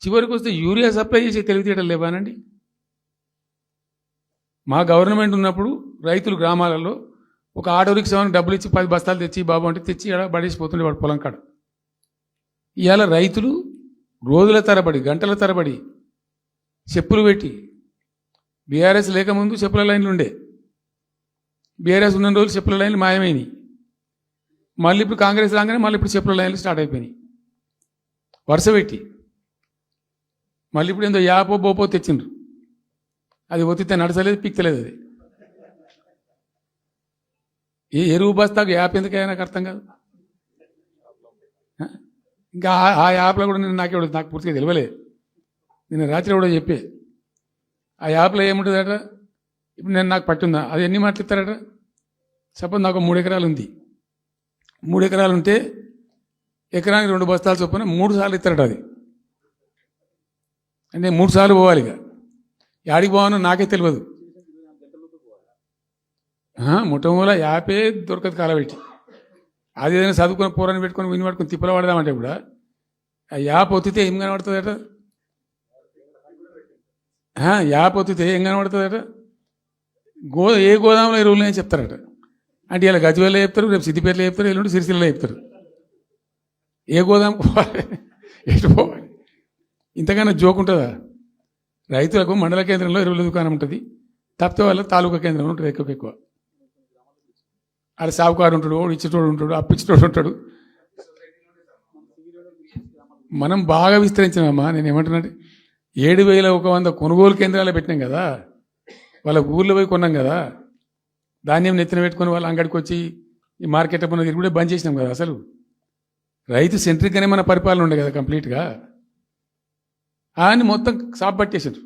చివరికి వస్తే urea supply చేసే తెలివితేటలు లేవానండి. మా గవర్నమెంట్ ఉన్నప్పుడు రైతులు గ్రామాలలో ఒక ఆటో రిక్షాకి డబ్బులు ఇచ్చి 10 బస్తాలు తెచ్చి బాబు అంటే తెచ్చి ఇక్కడ పడేసిపోతుండే వాడు పొలం కాడ. ఇవాళ రైతులు రోజుల తరబడి గంటల తరబడి చెప్పులు పెట్టి, బీఆర్ఎస్ లేకముందు చెప్పుల లైన్లు ఉండే, బీఆర్ఎస్ ఉన్న రోజులు చెప్పుల లైన్లు మాయమైనవి. మళ్ళీ ఇప్పుడు కాంగ్రెస్ రాగానే మళ్ళీ ఇప్పుడు చెప్పుల లైన్లు స్టార్ట్ అయిపోయినాయి వరుస పెట్టి. మళ్ళీ ఇప్పుడు ఏందో యాపో బోపో తెచ్చిండ్రు, అది ఒత్తితే నడచలేదు, పిక్తలేదు. అది ఏ ఎరువు బస్తాకు యాప్ ఎందుకైనా నాకు అర్థం కాదు. ఇంకా ఆ యాప్లో కూడా నాకు పూర్తిగా తెలియలేదు. నేను రాత్రి కూడా చెప్పే ఆ యాప్లో ఏముంటుందట, ఇప్పుడు నాకు పట్టుందా, అది ఎన్ని మాటలు ఇస్తారట. సపోజ్ నాకు 3 ఎకరాలు ఉంది, 3 ఎకరాలు ఉంటే ఎకరానికి 2 బస్తాలు చొప్పున 3 సార్లు ఇస్తారట. అది అంటే 3 సార్లు పోవాలి. ఇక యాడికి పోవానో నాకే తెలియదు. ముఠమూల యాపే దొరకదు కాలబెట్టి. అది ఏదైనా చదువుకుని పోరాని పెట్టుకొని విని పట్టుకొని తిప్పలు పడదామంటే కూడా ఆ యాప్ ఒత్తితే ఏం కనబడుతుందట, యాప్ ఒత్తితే ఏం కనబడుతుందట. ఏ గోదాంలో ఎరువులు అని చెప్తారట. అంటే ఇలా గజ్వేల్లో చెప్తారు, రేపు సిద్దిపేటలో చెప్తారు, ఎల్లుండి సిరిసిల్లలో చెప్తారు. ఏ గోదాం పోవాలి, ఎటు పోవాలి, ఇంతకన్నా జోక్ ఉంటుందా? రైతులకు మండల కేంద్రంలో ఎరువుల దుకాణం ఉంటుంది, తప్పితే వాళ్ళ తాలూకా కేంద్రంలో ఉంటుంది ఎక్కువ. ఆడ సావుకారు ఉంటాడు, ఇచ్చేటోడు ఉంటాడు, అప్పిచ్చేటోడు ఉంటాడు. మనం బాగా విస్తరించామమ్మా. నేను ఏమంటున్నానంటే 7,100 కొనుగోలు కేంద్రాలు పెట్టినాం కదా, వాళ్ళ ఊర్లో పోయి కొన్నాం కదా, ధాన్యం నెత్తిన పెట్టుకొని వాళ్ళ అంగడికి వచ్చి ఈ మార్కెట్ అప్పుడు తిరిగి కూడా బంద్ చేసినాం కదా. అసలు రైతు సెంట్రిక్గానే మన పరిపాలన ఉండే కదా కంప్లీట్గా. అని మొత్తం సాప్ పట్టేసారు.